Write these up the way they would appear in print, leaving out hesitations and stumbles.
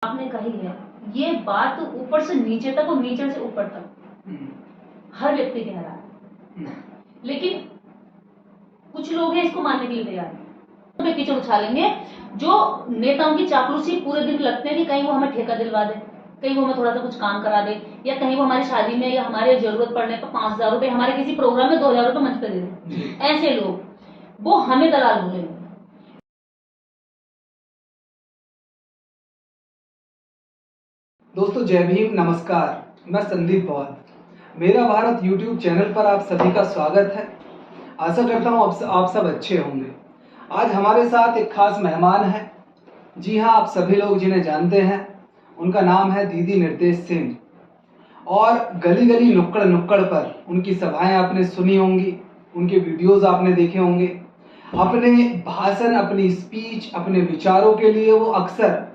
आपने कही है, ये बात ऊपर से नीचे तक और नीचे से ऊपर तक हर व्यक्ति कह रहा है, लेकिन कुछ लोग हैं इसको मानने के लिए तैयार हैं। कीचड़ उछालेंगे जो नेताओं की चापलूसी पूरे दिन लगते हैं कि कहीं वो हमें ठेका दिलवा दे, कहीं वो हमें थोड़ा सा कुछ काम करा दे, या कहीं वो हमारी शादी में या हमारे जरूरत पड़ने पर 5,000 रुपए, हमारे किसी प्रोग्राम में 2,000 रुपए मंच पे दे दे। ऐसे लोग वो हमें दलाल बोलेंगे। दोस्तों जय भीम, नमस्कार। मैं संदीप पवार, मेरा भारत यूट्यूब चैनल पर आप सभी का स्वागत है। आशा करता हूँ आप सब अच्छे होंगे। आज हमारे साथ एक खास मेहमान है। जी हाँ, आप सभी लोग जिन्हें जानते हैं, उनका नाम है दीदी निर्देश सिंह। और गली गली नुक्कड़ नुक्कड़ पर उनकी सभाएं आपने सुनी होंगी, उनके वीडियोस आपने देखे होंगे। अपने भाषण, अपनी स्पीच, अपने विचारों के लिए वो अक्सर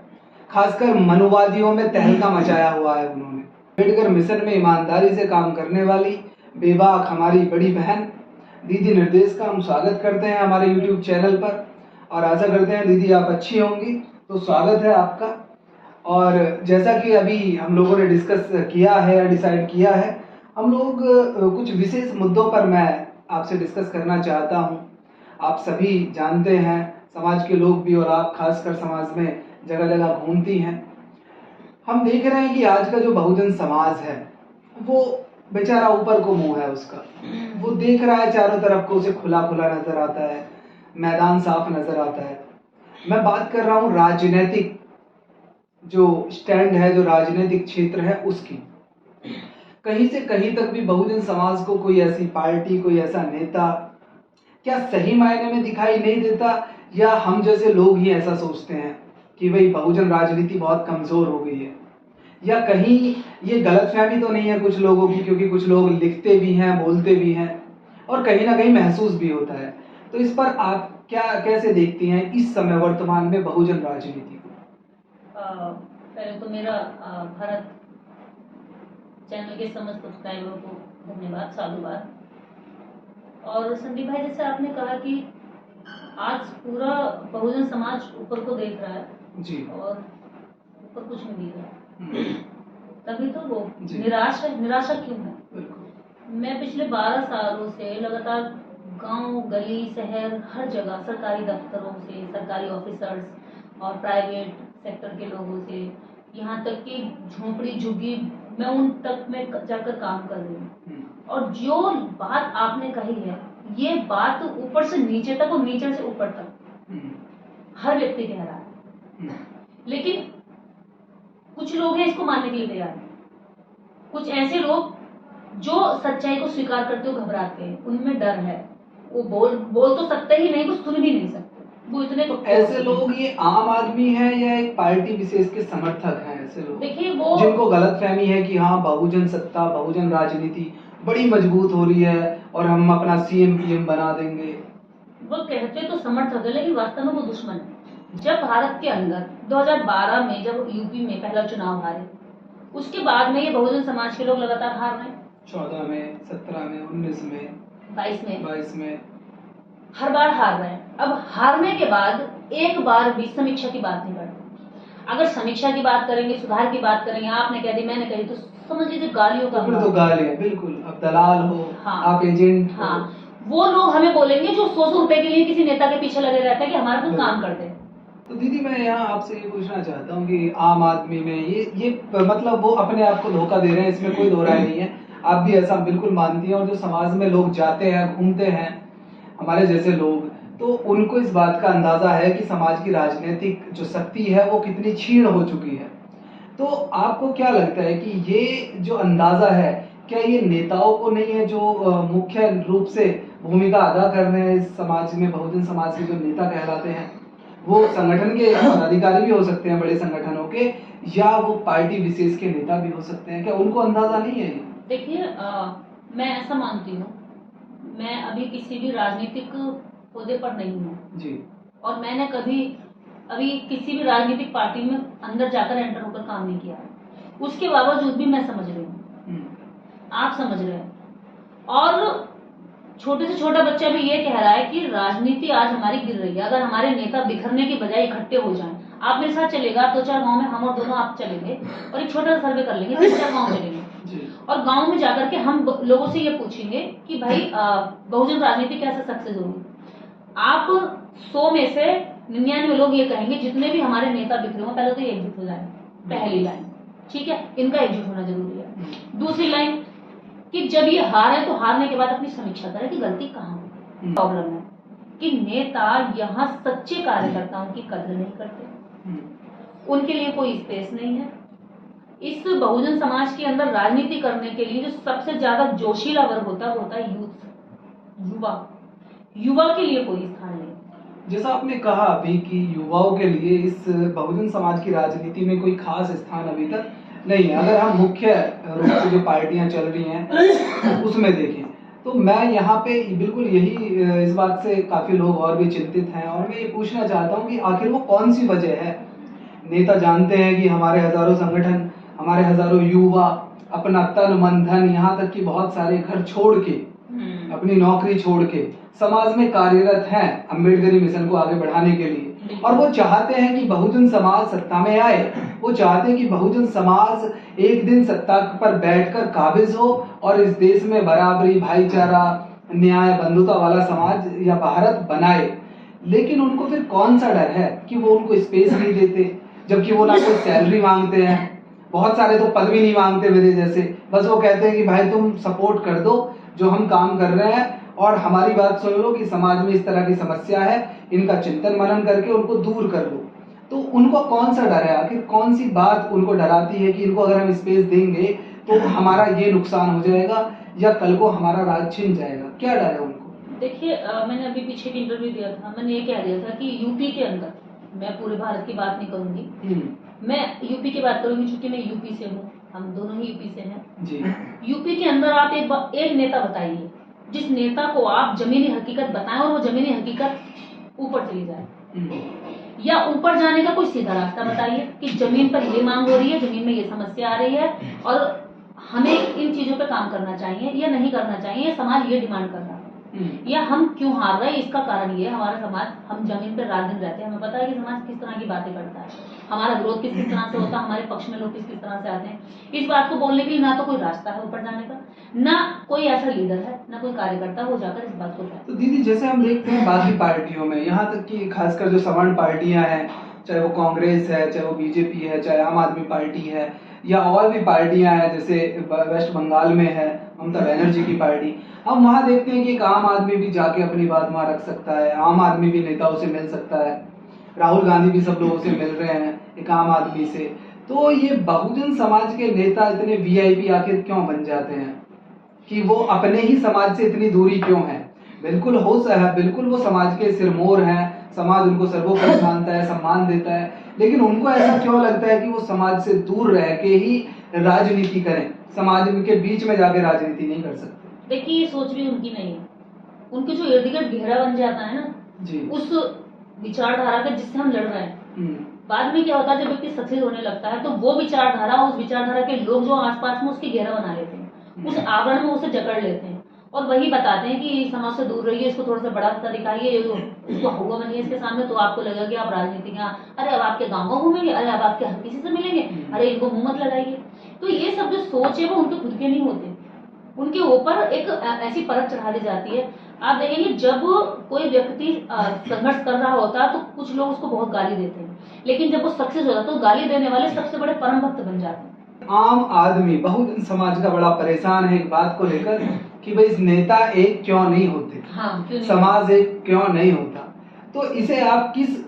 खासकर मनुवादियों में तहलका मचाया हुआ है। उन्होंने अम्बेडकर मिशन में ईमानदारी से काम करने वाली बेबाक हमारी बड़ी बहन दीदी निर्देश का हम स्वागत करते हैं हमारे यूट्यूब चैनल पर, और आशा करते हैं दीदी आप अच्छी होंगी। तो स्वागत है आपका। और जैसा कि अभी हम लोगों ने डिस्कस किया है या डिसाइड किया है, हम लोग कुछ विशेष मुद्दों पर मैं आपसे डिस्कस करना चाहता हूं। आप सभी जानते हैं, समाज के लोग भी और आप खासकर समाज में जगह जगह घूमती हैं। हम देख रहे हैं कि आज का जो बहुजन समाज है वो बेचारा ऊपर को मुंह है उसका। वो देख रहा है चारों तरफ को, उसे खुला खुला नजर आता है, मैदान साफ नजर आता है। मैं बात कर रहा हूँ राजनीतिक जो स्टैंड है, जो राजनीतिक क्षेत्र है उसकी। कहीं से कहीं तक भी बहुजन समाज को कोई ऐसी पार्टी, कोई ऐसा नेता क्या सही मायने में दिखाई नहीं देता, या हम जैसे लोग ही ऐसा सोचते हैं कि भाई बहुजन राजनीति बहुत कमजोर हो गई है, या कहीं ये गलतफहमी तो नहीं है कुछ लोगों की, क्योंकि कुछ लोग लिखते भी हैं, बोलते भी हैं, और कहीं ना कहीं महसूस भी होता है। तो इस पर आप क्या कैसे देखती हैं इस समय वर्तमान में बहुजन राजनीति को? पहले तो मेरा भारत चैनल के समस्त सब्सक्राइबरों को धन्यवाद, साधुवाद। और संदीप भाई, जैसे आपने कहा कि आज पूरा बहुजन समाज ऊपर को देख रहा है जी, और ऊपर कुछ नहीं दिख रहा, तभी तो वो निराश है। निराशा क्यों है? मैं पिछले 12 सालों से लगातार गांव, गली, शहर, हर जगह सरकारी दफ्तरों से, सरकारी ऑफिसर्स और प्राइवेट सेक्टर के लोगों से, यहाँ तक कि झोंपड़ी झुग्गी, मैं उन तक में जाकर काम कर रही हूँ। और जो बात आपने कही है, ये बात ऊपर से नीचे तक और नीचे से ऊपर तक हर व्यक्ति कह रहा है, लेकिन कुछ लोग हैं इसको मानने के लिए तैयार हैं। कुछ ऐसे लोग जो सच्चाई को स्वीकार करते हो घबराते हैं, उनमें डर है। वो बोल तो सकते ही नहीं, कुछ सुन भी नहीं सकते। वो इतने तो ऐसे लोग ये आम आदमी है या एक पार्टी विशेष के समर्थक हैं? ऐसे लोग देखिए, वो जिनको गलतफहमी है कि हाँ बहुजन सत्ता, बहुजन राजनीति बड़ी मजबूत हो रही है और हम अपना सीएम पीएम बना देंगे। वो कहते तो समर्थक है, लेकिन वास्तव में वो दुश्मन है। जब भारत के अंदर 2012 में जब यूपी में पहला चुनाव हारे, उसके बाद में ये बहुजन समाज के लोग लगातार हार रहे हैं। 14 में, 17 में, 19 में, 22 में हर बार हार रहे हैं। अब हारने के बाद एक बार भी समीक्षा की बात नहीं करते। अगर समीक्षा की बात करेंगे, सुधार की बात करेंगे, आपने कह दी, मैंने कही, तो समझ लीजिए गालियों का। फिर तो गालियां, बिल्कुल। अब दलाल हो, हाँ, आप एजेंट हो। हाँ, वो लोग हमें बोलेंगे जो 100 रुपए के लिए किसी नेता के पीछे लगे रहते हैं कि हमारा कुछ काम कर दे। तो दीदी, मैं यहाँ आपसे ये पूछना चाहता हूँ कि आम आदमी में ये मतलब वो अपने आप को धोखा दे रहे हैं, इसमें कोई दो राय नहीं है। आप भी ऐसा बिल्कुल मानती हैं। और जो समाज में लोग जाते हैं, घूमते हैं, हमारे जैसे लोग, तो उनको इस बात का अंदाजा है कि समाज की राजनीतिक जो शक्ति है वो कितनी क्षीण हो चुकी है। तो आपको क्या लगता है कि ये जो अंदाजा है, क्या ये नेताओं को नहीं है जो मुख्य रूप से भूमिका अदा कर रहे हैं इस समाज में? बहुजन समाज के जो नेता कहलाते हैं वो संगठन के पदाधिकारी भी हो सकते हैं, बड़े संगठनों के, या वो पार्टी विशेष के नेता भी हो सकते हैं। क्या उनको अंदाजा नहीं है? देखिए, मैं ऐसा मानती हूँ, मैं अभी किसी भी राजनीतिक पौधे पर नहीं हूँ जी, और मैंने कभी अभी किसी भी राजनीतिक पार्टी में अंदर जाकर एंटर होकर काम नहीं किया है। उसके बावजूद भी मैं समझ रही हूँ, आप समझ रहे हैं, और छोटे से छोटा बच्चा भी ये कह रहा है कि राजनीति आज हमारी गिर रही है। अगर हमारे नेता बिखरने की बजाय इकट्ठे हो जाएं, आप मेरे साथ चलेगा 2-4 गांव में, हम और दोनों आप चलेंगे और एक छोटा सा सर्वे कर लेंगे, 3-4 गांव चलेंगे और गांव में जाकर के हम लोगों से ये पूछेंगे कि भाई बहुजन राजनीति कैसे सक्सेस होगी। आप 100 में से 99 लोग ये कहेंगे जितने भी हमारे नेता बिखरे हों पहले तो ये एकजुट हो जाए, पहली लाइन, ठीक है, इनका एकजुट होना जरूरी है। दूसरी लाइन कि जब ये हारे तो हारने के बाद अपनी समीक्षा करें कि गलती कहाँ है। प्रॉब्लम है कि नेता यहाँ सच्चे कार्यकर्ताओं की कदर नहीं करते, उनके लिए कोई स्पेस नहीं है। इस बहुजन समाज के अंदर राजनीति करने के लिए जो सबसे ज्यादा जोशीला वर्ग होता है वो होता है यूथ, युवा के लिए कोई स्थान नहीं। जैसा आपने कहा अभी कि युवाओं के लिए इस बहुजन समाज की राजनीति में कोई खास स्थान अभी तक नहीं है। अगर हम मुख्य रूप से जो पार्टियां चल रही हैं उसमें देखें तो मैं यहाँ पे बिल्कुल यही इस बात से काफी लोग और भी चिंतित हैं और मैं ये पूछना चाहता हूँ कि आखिर वो कौन सी वजह है। नेता जानते हैं कि हमारे हजारों संगठन, हमारे हजारों युवा अपना तन मन धन, यहाँ तक कि बहुत सारे घर छोड़ के, अपनी नौकरी छोड़ के समाज में कार्यरत हैं अम्बेडकरी मिशन को आगे बढ़ाने के लिए, और वो चाहते हैं कि बहुजन समाज सत्ता में आए। वो चाहते हैं कि बहुजन समाज एक दिन सत्ता पर बैठकर काबिज हो और इस देश में बराबरी, भाईचारा, न्याय, बंधुता वाला समाज या भारत बनाए। लेकिन उनको फिर कौन सा डर है कि वो उनको स्पेस नहीं देते, जबकि वो ना कोई सैलरी मांगते हैं, बहुत सारे तो पद भी नहीं मांगते मेरे जैसे, बस वो कहते हैं कि भाई तुम सपोर्ट कर दो जो हम काम कर रहे हैं और हमारी बात सुन लो कि समाज में इस तरह की समस्या है, इनका चिंतन मनन करके उनको दूर कर लो। तो उनको कौन सा डर है, आखिर कौन सी बात उनको डराती है कि इनको अगर हम स्पेस देंगे तो हमारा ये नुकसान हो जाएगा या कल को हमारा राज छिन जाएगा, क्या डर है उनको? देखिए मैंने अभी पीछे एक इंटरव्यू दिया था, मैंने ये कह दिया था कि यूपी के अंदर, मैं पूरे भारत की बात नहीं करूंगी, मैं यूपी की बात करूंगी क्योंकि मैं यूपी से हूँ, हम दोनों ही यूपी से हैं जी। यूपी के अंदर आप एक नेता बताइए जिस नेता को आप जमीनी हकीकत बताएं और वो जमीनी हकीकत ऊपर चली जाए, या ऊपर जाने का कोई सीधा रास्ता बताइए कि जमीन पर ये मांग हो रही है, जमीन में ये समस्या आ रही है और हमें इन चीजों पे काम करना चाहिए या नहीं करना चाहिए, समाज ये डिमांड कर रहा है या हम क्यों हार रहे हैं, इसका कारण ये है हमारा समाज, हम जमीन पर रात दिन रहते हैं, हमें पता है कि समाज किस तरह की बातें करता है, हमारा विरोध किस किस तरह से होता है, हमारे पक्ष में लोग किस किस तरह से आते हैं। इस बात को बोलने के लिए ना तो कोई रास्ता है ऊपर जाने का, ना कोई ऐसा लीडर है, ना कोई कार्यकर्ता हो जाकर इस बात को कहे। तो दीदी जैसे हम देखते हैं बाकी पार्टियों में, यहाँ तक कि खासकर जो सवर्ण पार्टियां हैं, चाहे वो कांग्रेस है, चाहे वो बीजेपी है, चाहे आम आदमी पार्टी है या और भी पार्टियां हैं, जैसे वेस्ट बंगाल में है ममता बनर्जी की पार्टी, हम वहाँ देखते हैं कि एक आम आदमी भी जाके अपनी बात वहाँ रख सकता है, आम आदमी भी नेताओं से मिल सकता है, राहुल गांधी भी सब लोगों से मिल रहे हैं एक आम आदमी से। तो ये बहुजन समाज के नेता इतने वीआईपी आखिर क्यों बन जाते हैं कि वो अपने ही समाज से इतनी दूरी क्यों है? बिल्कुल बिल्कुल वो समाज के सिरमौर हैं, समाज उनको सर्वोपरि मानता है, सम्मान देता है, लेकिन उनको ऐसा क्यों लगता है कि वो समाज से दूर रह के ही राजनीति करें, समाज के बीच में जाके राजनीति नहीं कर सकते? देखिए ये सोच भी उनकी नहीं है, उनके जो इर्द गिर्द घेरा बन जाता है ना जी, उस विचारधारा के जिससे हम लड़ रहे हैं, बाद में क्या होता है जब व्यक्ति सक्सेस होने लगता है तो वो विचारधारा, उस विचारधारा के लोग जो आसपास में उसके घेरा बना लेते हैं, उस आवरण में उसे जकड़ लेते हैं और वही बताते हैं कि समाज से दूर रहिए, इसको थोड़ा सा बड़ा सा दिखाइए, इसको हुआ बनिए इसके सामने, तो आपको लगेगा कि आप राजनीति का, अरे अब आपके गाँव को घूमेंगे, अरे अब आपके हर किसी से मिलेंगे, अरे इनको मुंह मत लगाइए। तो ये सब जो सोच है वो उनके खुद के नहीं होते, उनके ऊपर एक ऐसी परत चढ़ा दी जाती है। आप देखेंगे जब कोई व्यक्ति संघर्ष कर रहा होता है तो कुछ लोग उसको बहुत गाली देते हैं, लेकिन जब वो सक्सेस होता है तो गाली देने वाले सबसे बड़े परम भक्त बन जाते हैं। आम आदमी बहुजन समाज का बड़ा परेशान है एक बात को लेकर कि भाई नेता एक क्यों नहीं होते, हाँ, क्यों नहीं समाज एक क्यों नहीं होता। तो इसे आप किस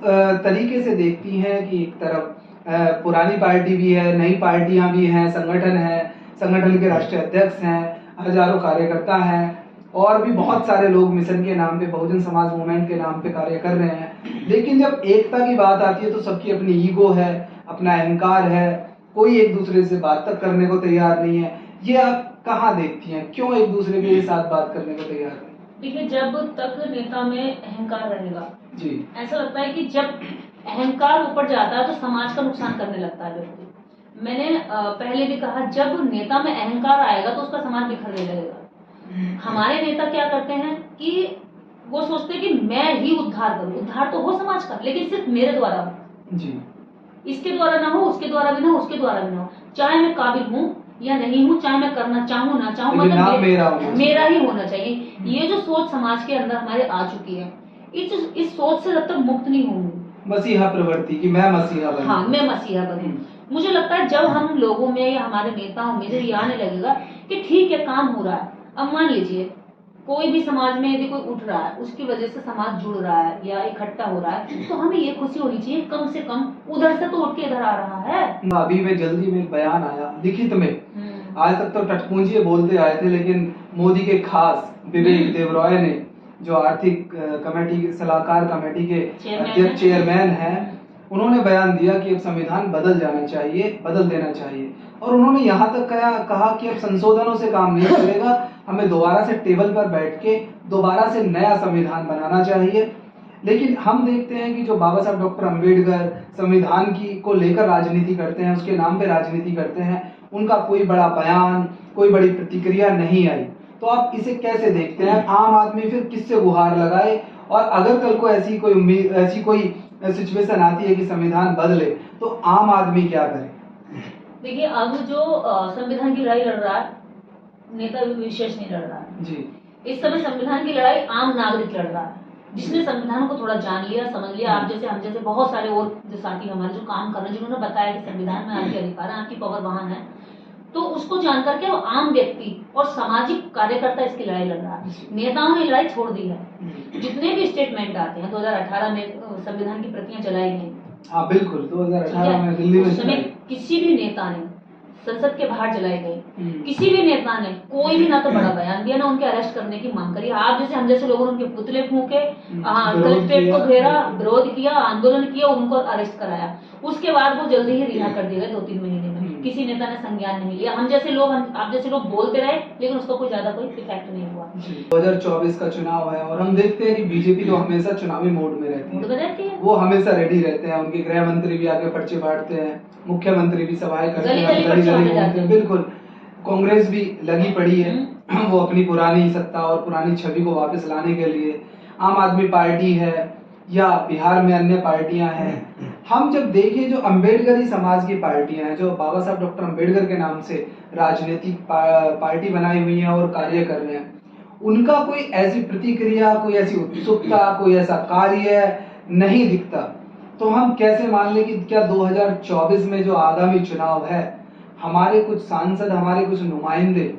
तरीके से देखती हैं कि एक तरफ पुरानी पार्टी भी है, नई पार्टियां भी हैं, संगठन है, संगठन के राष्ट्रीय अध्यक्ष हैं, हजारों कार्यकर्ता हैं और भी बहुत सारे लोग मिशन के नाम पे, बहुजन समाज मूवमेंट के नाम पे कार्य कर रहे हैं, लेकिन जब एकता की बात आती है तो सबकी अपनी ईगो है, अपना अहंकार है, कोई एक दूसरे से बात तक करने को तैयार नहीं है। ये आप कहाँ देखती हैं, क्यों एक दूसरे के साथ बात करने को तैयार नहीं? देखिए जब तक नेता में अहंकार रहेगा जी, ऐसा लगता है कि जब अहंकार ऊपर जाता है तो समाज का नुकसान करने लगता है व्यक्ति। मैंने पहले भी कहा जब नेता में अहंकार आएगा तो उसका समाज बिखरने लगेगा। हमारे नेता क्या करते हैं कि वो सोचते हैं कि मैं ही उद्धार करूं, उद्धार तो हो समाज का लेकिन सिर्फ मेरे द्वारा हो जी, इसके द्वारा ना हो, उसके द्वारा भी ना हो, उसके द्वारा भी ना हो, चाहे मैं काबिल हूँ या नहीं हूँ, चाहे मैं करना चाहूँ ना चाहूँ, लेकिन नाम मेरा ही होना चाहिए। ये जो सोच समाज के अंदर हमारे आ चुकी है, इस सोच से जब तक मुक्त नहीं होंगे, मसीहा प्रवृत्ति की मैं मसीहा बनूं। हाँ, मैं मसीहा बनूं। मुझे लगता है जब हम लोगों में या हमारे नेताओं में जब ये आने लगेगा कि ठीक है काम हो रहा है, अब मान लीजिए कोई भी समाज में यदि कोई उठ रहा है, उसकी वजह से समाज जुड़ रहा है या इकट्ठा हो रहा है, तो हमें ये खुशी होनी चाहिए कम से कम उधर से तो उठ के इधर आ रहा है। अभी में जल्दी में बयान आया लिखित में, आज तक तो टटपुंजिए बोलते आए थे, लेकिन मोदी के खास विवेक देबरॉय ने, जो आर्थिक कमेटी सलाहकार कमेटी के अध्यक्ष चेयरमैन हैं, उन्होंने बयान दिया कि अब संविधान बदल जाना चाहिए, बदल देना चाहिए। और उन्होंने यहाँ तक कहा कि अब संशोधनों से काम नहीं चलेगा, हमें दोबारा से टेबल पर बैठ के दोबारा से नया संविधान बनाना चाहिए। लेकिन हम देखते हैं कि जो बाबा साहब डॉक्टर अम्बेडकर संविधान की को लेकर राजनीति करते हैं, उसके नाम पे राजनीति करते हैं, उनका कोई बड़ा बयान, कोई बड़ी प्रतिक्रिया नहीं आई। तो आप इसे कैसे देखते हैं? आम आदमी फिर किससे गुहार लगाए? और अगर कल को ऐसी कोई सिचुएशन आती है कि संविधान बदले, तो आम आदमी क्या करे? देखिए, अब जो संविधान की लड़ाई लड़ रहा है, नेता विशेष नहीं लड़ रहा है जी। इस समय संविधान की लड़ाई आम नागरिक लड़ रहा है, जिसने संविधान को थोड़ा जान लिया, समझ लिया। आप जैसे, हम जैसे बहुत सारे और जो साथी हमारे जो काम कर रहे हैं, जिन्होंने बताया कि संविधान में आपके अधिकार है, आपकी पावर वहां है, तो उसको जानकर के आम व्यक्ति और सामाजिक कार्यकर्ता इसकी लड़ाई लड़ रहा है। नेताओं ने लड़ाई छोड़ दी है। जितने भी स्टेटमेंट आते हैं, 2018 में संविधान की प्रतियां चलाई गई। हाँ बिल्कुल, 2018 में दिल्ली में उस समय किसी भी नेता ने संसद के बाहर जलाए गए, किसी भी नेता ने कोई भी ना तो बड़ा बयान दिया, ना उनके अरेस्ट करने की मांग करी। आप जैसे, हम जैसे लोगों ने उनके पुतले फूके, कलेक्ट्रेट को घेरा, विरोध किया, आंदोलन किया, उनको अरेस्ट कराया। उसके बाद वो जल्दी ही रिहा कर दिए गए 2-3 महीने में। किसी नेता ने संज्ञान नहीं लिया। हम जैसे लोग, आप जैसे लोग बोलते रहे, लेकिन उसका कोई ज्यादा कोई इफेक्ट नहीं हुआ। 2024 का चुनाव है और हम देखते हैं कि बीजेपी तो हमेशा चुनावी मोड में रहती है। वो हमेशा रेडी रहते हैं। उनके गृह मंत्री भी आके पर्चे बांटते हैं, मुख्यमंत्री भी सभाएं करते हैं। बिल्कुल, कांग्रेस भी लगी पड़ी है वो अपनी पुरानी सत्ता और पुरानी छवि को वापस लाने के लिए। आम आदमी पार्टी है या बिहार में अन्य पार्टियां हैं। हम जब देखें, जो अम्बेडकरी समाज की पार्टियां हैं, जो बाबा साहब डॉक्टर अम्बेडकर के नाम से राजनीतिक पार्टी बनाई हुई है और कार्य कर रहे हैं, उनका कोई ऐसी प्रतिक्रिया, कोई ऐसी उत्सुकता, कोई ऐसा कार्य नहीं दिखता। तो हम कैसे मान लें कि क्या 2024 में जो आगामी चुनाव है, हमारे कुछ सांसद, हमारे कुछ नुमाइंदे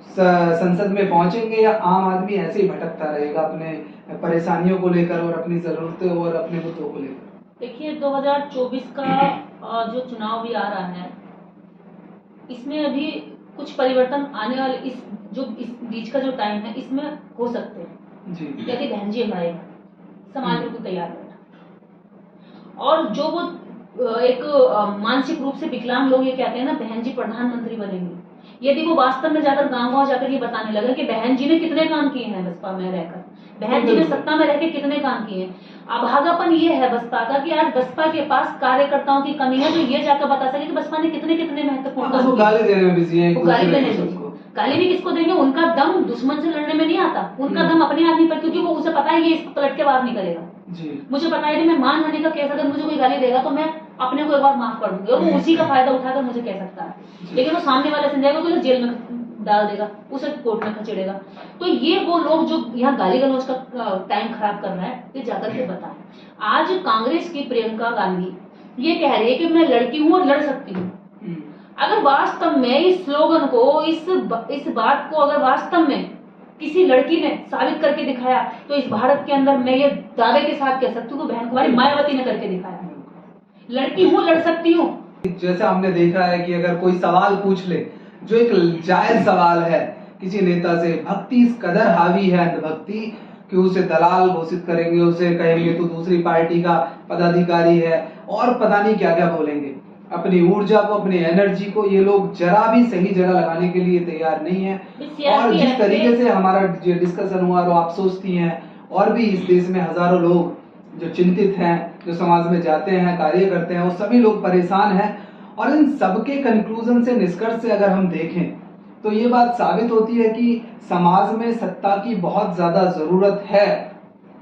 संसद में पहुंचेंगे, या आम आदमी ऐसे ही भटकता रहेगा अपने परेशानियों को लेकर और अपनी जरूरतें और अपने मुद्दों को लेकर? देखिए, 2024 का जो चुनाव भी आ रहा है, इसमें अभी कुछ परिवर्तन आने वाले, इस बीच का जो टाइम है, इसमें हो सकते हैं जी। यदि बहन जी हमारे समाज बिल्कुल तैयार है, और जो वो एक मानसिक रूप से विकलांग लोग ये कहते हैं ना, बहन जी प्रधानमंत्री बनेंगी, यदि वो वास्तव में जाकर गांव-गांव जाकर ये बताने लगे कि बहन जी ने कितने काम किए हैं बसपा में रहकर, बहन जी ने सत्ता में रहकर कितने काम किए हैं। अभागापन ये है बसपा का कि आज बसपा के पास कार्यकर्ताओं की कमी है, तो ये जाकर बता सके कि बसपा ने कितने महत्वपूर्ण काम किए। गाली देने में बिजी है, गाली भी किसको देंगे? उनका दम दुश्मन से लड़ने में नहीं आता, उनका दम अपने आदमी पर, क्योंकि वो उसे पता है ये इसको पलट के बाहर नहीं करेगा जी। मुझे पता है कि मैं मानहानि का केस, अगर मुझे कोई गाली देगा तो मैं अपने को एक बार माफ कर दूंगी, और वो उसी का फायदा उठाकर मुझे कह सकता है, लेकिन वो सामने वाले से जाएगा तो जेल में डाल देगा, उसे कोर्ट में खचेड़ेगा। तो ये वो लोग जो यहाँ गाली गलौज का टाइम खराब कर रहे हैं, ये जाकर के बताएं। आज कांग्रेस की प्रियंका गांधी ये कह रही है कि मैं लड़की हूँ और लड़ सकती हूँ। अगर वास्तव में इस स्लोगन को, इस बात को अगर वास्तव में किसी लड़की ने साबित करके दिखाया, तो इस भारत के अंदर मैं ये दावे के साथ कह सकती हूँ, बहन कुमारी मायावती ने करके दिखाया, लड़की हूँ, लड़ सकती हूँ। जैसा हमने देखा है कि अगर कोई सवाल पूछ ले, जो एक जायज सवाल है किसी नेता से, भक्ति इस कदर हावी है, अंधभक्ति, कि उसे दलाल घोषित करेंगे, उसे कहेंगे तो दूसरी पार्टी का पदाधिकारी है, और पता नहीं क्या क्या बोलेंगे। अपनी ऊर्जा को, अपनी एनर्जी को ये लोग जरा भी सही जगह लगाने के लिए तैयार नहीं है। और जिस तरीके से हमारा डिस्कशन हुआ, और आप सोचती हैं, और भी इस देश में हजारों लोग जो चिंतित हैं, जो समाज में जाते हैं, कार्य करते हैं, वो सभी लोग परेशान हैं। और इन सबके कंक्लूजन से, निष्कर्ष से अगर हम देखें, तो ये बात साबित होती है कि समाज में सत्ता की बहुत ज्यादा जरूरत है,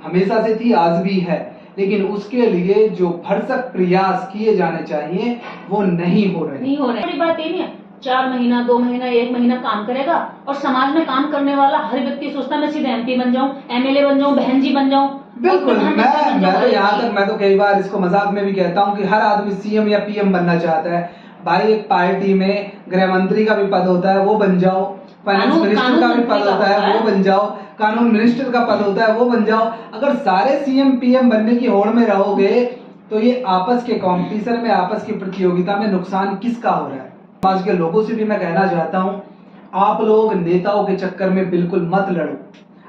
हमेशा से थी, आज भी है। लेकिन उसके लिए जो भरसक प्रयास किए जाने चाहिए वो नहीं हो रहे। बड़ी बात ये नहीं है 4 महीना 2 महीना 1 महीना काम करेगा और समाज में काम करने वाला हर व्यक्ति सोचता मैं सीधे MP बन जाऊं, MLA बन जाऊं, बहन जी बन जाऊं। बिल्कुल, मैं तो यहाँ तक, मैं तो कई बार इसको मजाक में भी कहता हूँ कि हर आदमी CM या PM बनना चाहता है। भाई एक पार्टी में गृह मंत्री का भी पद होता है, वो बन जाओ। फाइनेंस मिनिस्टर का भी पद होता है, वो बन जाओ। कानून मिनिस्टर का पद होता है, वो बन जाओ। अगर सारे CM PM बनने की होड़ में रहोगे तो ये आपस के कंपटीशन में, आपस की प्रतियोगिता में नुकसान किसका हो रहा है? समाज के लोगों से भी मैं कहना चाहता हूँ, आप लोग नेताओं के चक्कर में बिल्कुल मत लड़ो,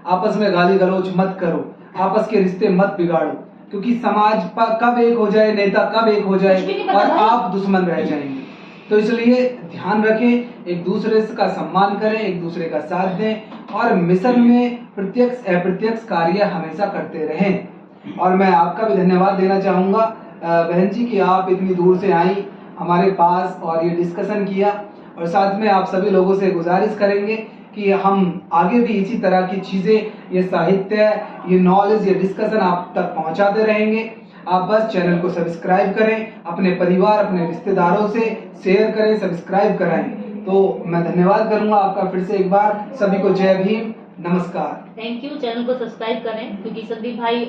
आपस में गाली गलौज मत करो, आपस के रिश्ते मत बिगाड़ो, क्योंकि समाज कब एक हो जाए, नेता कब एक हो जाए और आप दुश्मन रह जाएंगे। तो इसलिए ध्यान रखें, एक दूसरे का सम्मान करें, एक दूसरे का साथ दें और मिशन में प्रत्यक्ष अप्रत्यक्ष कार्य हमेशा करते रहें। और मैं आपका भी धन्यवाद देना चाहूँगा बहन जी कि आप इतनी दूर से आई हमारे पास और ये डिस्कशन किया, और साथ में आप सभी लोगों से गुजारिश करेंगे कि हम आगे भी इसी तरह की चीज़ें, ये साहित्य, ये नॉलेज, ये डिस्कशन आप तक पहुंचाते रहेंगे। आप बस चैनल को सब्सक्राइब करें, अपने परिवार, अपने रिश्तेदारों से शेयर करें, सब्सक्राइब कराएं। तो मैं धन्यवाद करूंगा आपका फिर से एक बार। सभी को जय भीम, नमस्कार। Thank you. चैनल को सब्सक्राइब करें क्योंकि संदीप भाई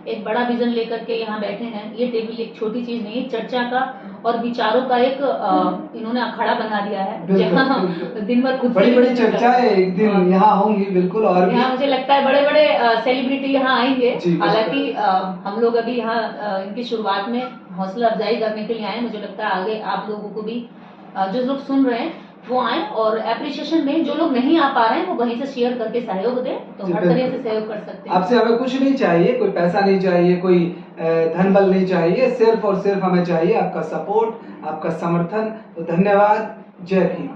एक बड़ा विजन लेकर के यहाँ बैठे हैं। ये टेबल एक छोटी चीज नहीं है, चर्चा का और विचारों का एक इन्होंने अखाड़ा बना दिया है जहाँ दिन भर खुद बड़ी बड़ी चर्चाएं एक दिन यहाँ होंगी। बिल्कुल। और यहाँ मुझे लगता है बड़े बड़े सेलिब्रिटी यहाँ आएंगे। हालांकि हम लोग अभी यहाँ इनकी शुरुआत में हौसला अफजाई करने के लिए आए। मुझे लगता है आगे आप लोगों को भी जो लोग सुन रहे हैं वो आए और एप्रिशिएशन दें। जो लोग नहीं आ पा रहे हैं वो वहीं से शेयर करके सहयोग दें, तो हर तरह से सहयोग कर सकते हैं। आपसे हमें कुछ नहीं चाहिए, कोई पैसा नहीं चाहिए, कोई धन बल नहीं चाहिए, सिर्फ और सिर्फ हमें चाहिए आपका सपोर्ट, आपका समर्थन। तो धन्यवाद। जय भीम।